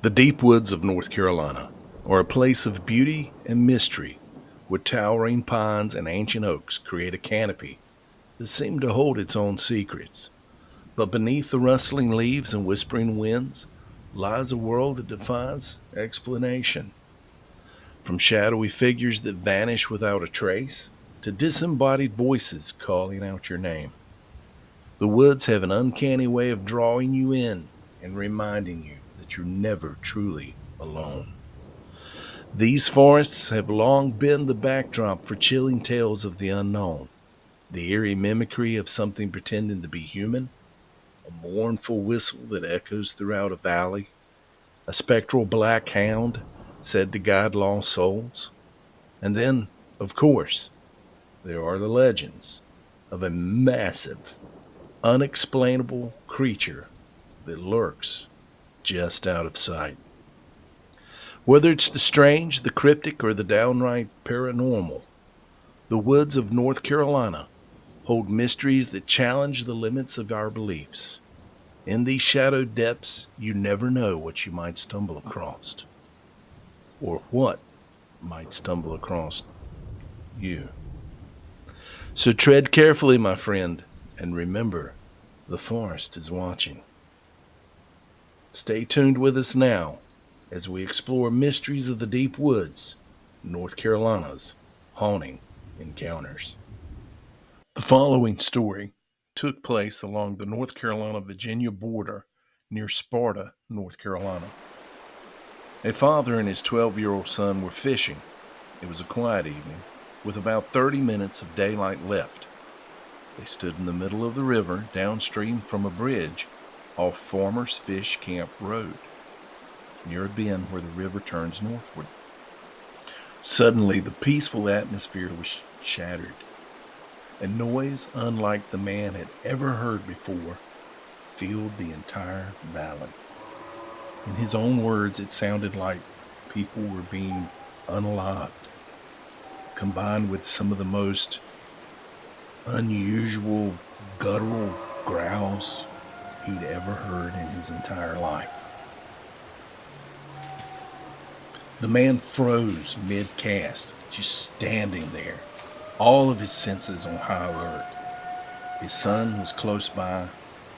The deep woods of North Carolina are a place of beauty and mystery, where towering pines and ancient oaks create a canopy that seems to hold its own secrets. But beneath the rustling leaves and whispering winds lies a world that defies explanation. From shadowy figures that vanish without a trace to disembodied voices calling out your name. The woods have an uncanny way of drawing you in and reminding you that you're never truly alone. These forests have long been the backdrop for chilling tales of the unknown, the eerie mimicry of something pretending to be human, a mournful whistle that echoes throughout a valley, a spectral black hound said to guide lost souls. And then, of course, there are the legends of a massive, unexplainable creature that lurks just out of sight. Whether it's the strange, the cryptic, or the downright paranormal, the woods of North Carolina hold mysteries that challenge the limits of our beliefs. In these shadowed depths, you never know what you might stumble across, or what might stumble across you. So tread carefully, my friend, and remember the forest is watching. Stay tuned with us now as we explore mysteries of the deep woods, North Carolina's haunting encounters. The following story took place along the North Carolina Virginia border near Sparta, North Carolina. A father and his 12-year-old son were fishing. It was a quiet evening, with about 30 minutes of daylight left. They stood in the middle of the river, downstream from a bridge off Farmers Fish Camp Road, near a bend where the river turns northward. Suddenly, the peaceful atmosphere was shattered. A noise unlike the man had ever heard before filled the entire valley. In his own words, it sounded like people were being unlocked, combined with some of the most unusual guttural growls he'd ever heard in his entire life. The man froze mid-cast, just standing there, all of his senses on high alert. His son was close by.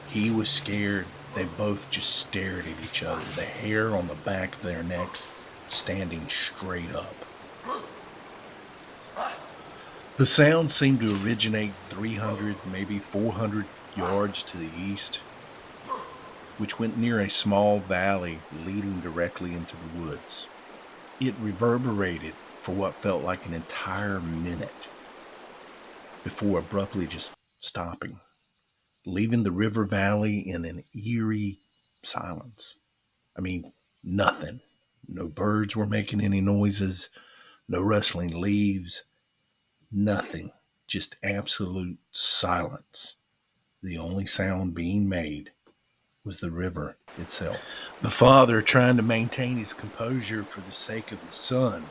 He was scared. They both just stared at each other, the hair on the back of their necks standing straight up. The sound seemed to originate 300, maybe 400 yards to the east, which went near a small valley leading directly into the woods. It reverberated for what felt like an entire minute before abruptly just stopping, leaving the river valley in an eerie silence. I mean, nothing. No birds were making any noises, no rustling leaves, nothing. Just absolute silence. The only sound being made was the river itself. The father, trying to maintain his composure for the sake of his son,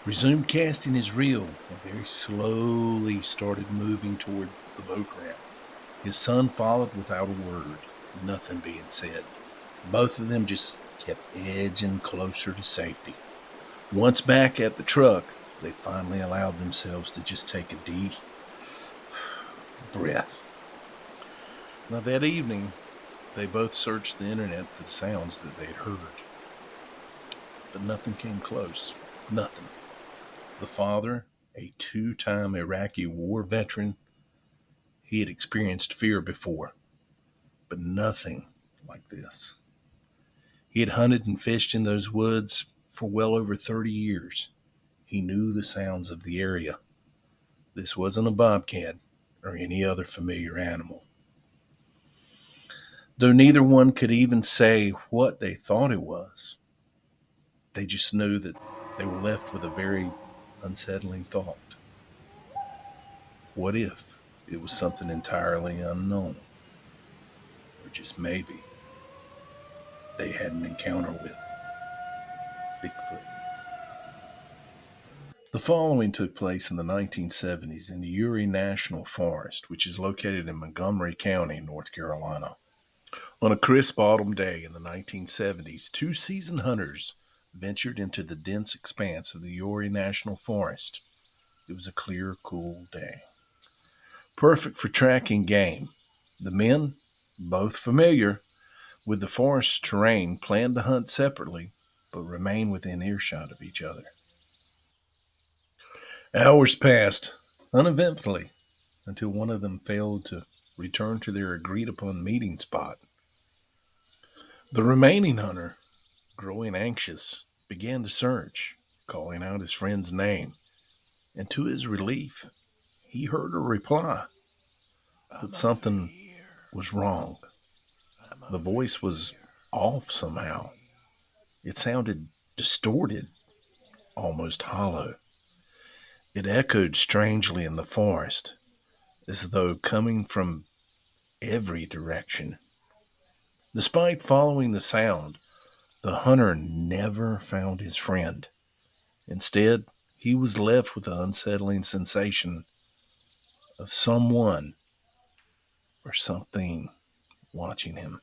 resumed casting his reel and very slowly started moving toward the boat ramp. His son followed without a word, nothing being said. Both of them just kept edging closer to safety. Once back at the truck, they finally allowed themselves to just take a deep breath. Now, that evening, they both searched the internet for the sounds that they'd heard, but nothing came close. Nothing. The father, a two-time Iraqi war veteran, he had experienced fear before, but nothing like this. He had hunted and fished in those woods for well over 30 years. He knew the sounds of the area. This wasn't a bobcat or any other familiar animal. Though neither one could even say what they thought it was, they just knew that they were left with a very unsettling thought. What if it was something entirely unknown? Or just maybe they had an encounter with Bigfoot. The following took place in the 1970s in the Uwharrie National Forest, which is located in Montgomery County, North Carolina. On a crisp autumn day in the 1970s, two seasoned hunters ventured into the dense expanse of the Uwharrie National Forest. It was a clear, cool day, perfect for tracking game. The men, both familiar with the forest terrain, planned to hunt separately, but remain within earshot of each other. Hours passed uneventfully until one of them failed to return to their agreed upon meeting spot. The remaining hunter, growing anxious, began to search, calling out his friend's name, and to his relief, he heard a reply. But something was wrong. The voice was off somehow. It sounded distorted, almost hollow. It echoed strangely in the forest, as though coming from every direction. Despite following the sound, the hunter never found his friend. Instead, he was left with the unsettling sensation of someone or something watching him.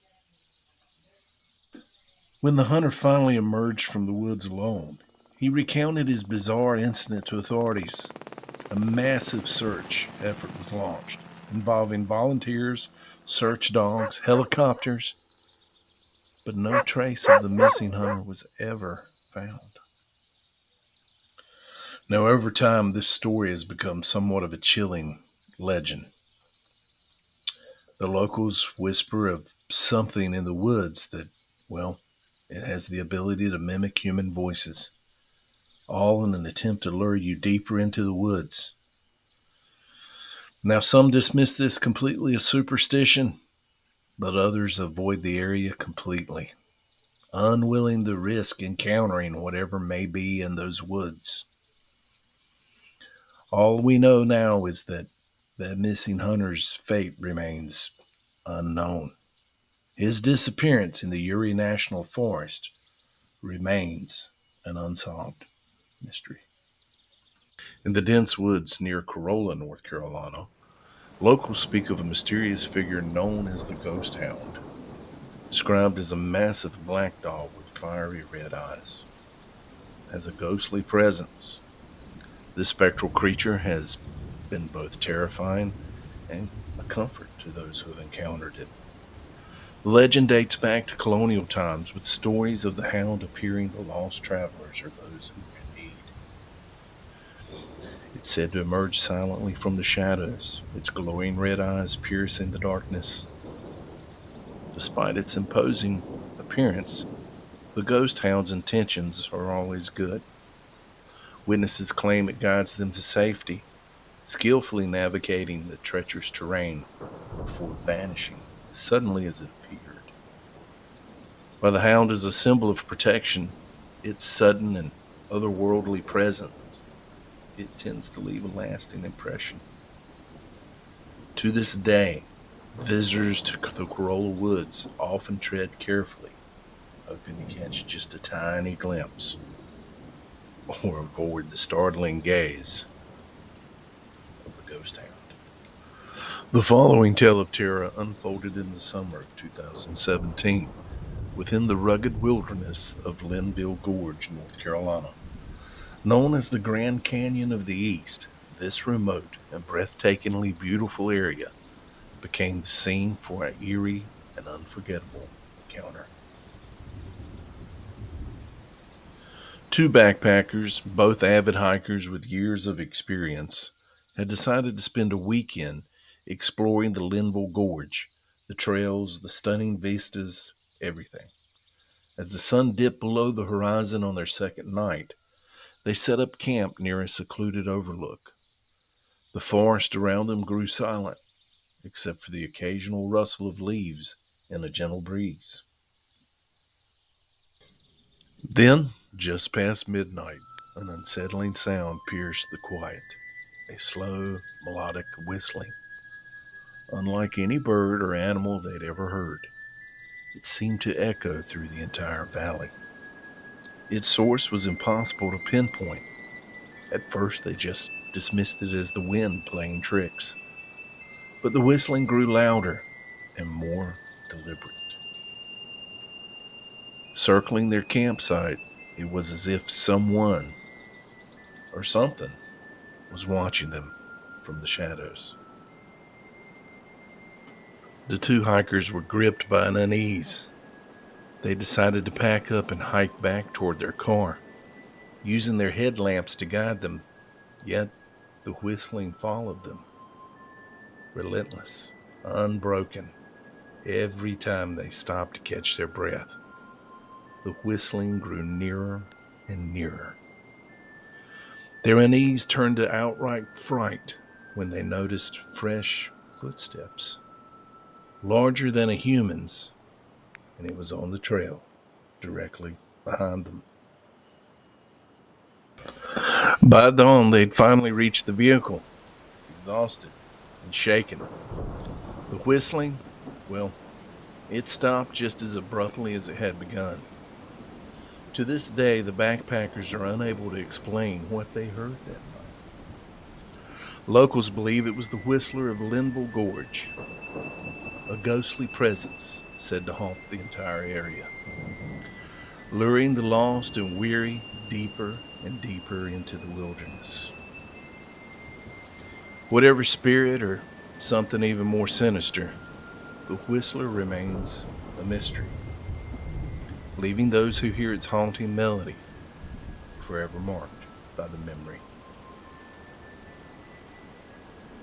When the hunter finally emerged from the woods alone, he recounted his bizarre incident to authorities. A massive search effort was launched, involving volunteers, search dogs, helicopters, but no trace of the missing hunter was ever found. Now, over time, this story has become somewhat of a chilling legend. The locals whisper of something in the woods that, well, it has the ability to mimic human voices, all in an attempt to lure you deeper into the woods. Now, some dismiss this completely as superstition, but others avoid the area completely, unwilling to risk encountering whatever may be in those woods. All we know now is that that missing hunter's fate remains unknown. His disappearance in the Uwharrie National Forest remains an unsolved mystery. In the dense woods near Corolla, North Carolina, locals speak of a mysterious figure known as the Ghost Hound, described as a massive black dog with fiery red eyes. As a ghostly presence, this spectral creature has been both terrifying and a comfort to those who have encountered it. The legend dates back to colonial times with stories of the hound appearing to lost travelers or those who were in need. It's said to emerge silently from the shadows, its glowing red eyes piercing the darkness. Despite its imposing appearance, the ghost hound's intentions are always good. Witnesses claim it guides them to safety, skillfully navigating the treacherous terrain before vanishing as suddenly as it appeared. While the hound is a symbol of protection, its sudden and otherworldly presence, it tends to leave a lasting impression. To this day, visitors to the Corolla Woods often tread carefully, hoping to catch just a tiny glimpse or avoid the startling gaze of the ghost hound. The following tale of terror unfolded in the summer of 2017 within the rugged wilderness of Linville Gorge, North Carolina. Known as the Grand Canyon of the East, this remote and breathtakingly beautiful area became the scene for an eerie and unforgettable encounter. Two backpackers, both avid hikers with years of experience, had decided to spend a weekend exploring the Linville Gorge, the trails, the stunning vistas, everything. As the sun dipped below the horizon on their second night, they set up camp near a secluded overlook. The forest around them grew silent, except for the occasional rustle of leaves and a gentle breeze. Then, just past midnight, an unsettling sound pierced the quiet. A slow, melodic whistling, unlike any bird or animal they'd ever heard. It seemed to echo through the entire valley. Its source was impossible to pinpoint. At first, they just dismissed it as the wind playing tricks. But the whistling grew louder and more deliberate. Circling their campsite, it was as if someone or something was watching them from the shadows. The two hikers were gripped by an unease. They decided to pack up and hike back toward their car, using their headlamps to guide them, yet the whistling followed them, relentless, unbroken, every time they stopped to catch their breath. The whistling grew nearer and nearer. Their unease turned to outright fright when they noticed fresh footsteps, larger than a human's, and it was on the trail directly behind them. By dawn, they'd finally reached the vehicle, exhausted and shaken. The whistling, well, it stopped just as abruptly as it had begun. To this day, the backpackers are unable to explain what they heard that night. Locals believe it was the whistler of Linville Gorge, a ghostly presence said to haunt the entire area, luring the lost and weary deeper and deeper into the wilderness. Whatever spirit or something even more sinister, the whistler remains a mystery, leaving those who hear its haunting melody forever marked by the memory.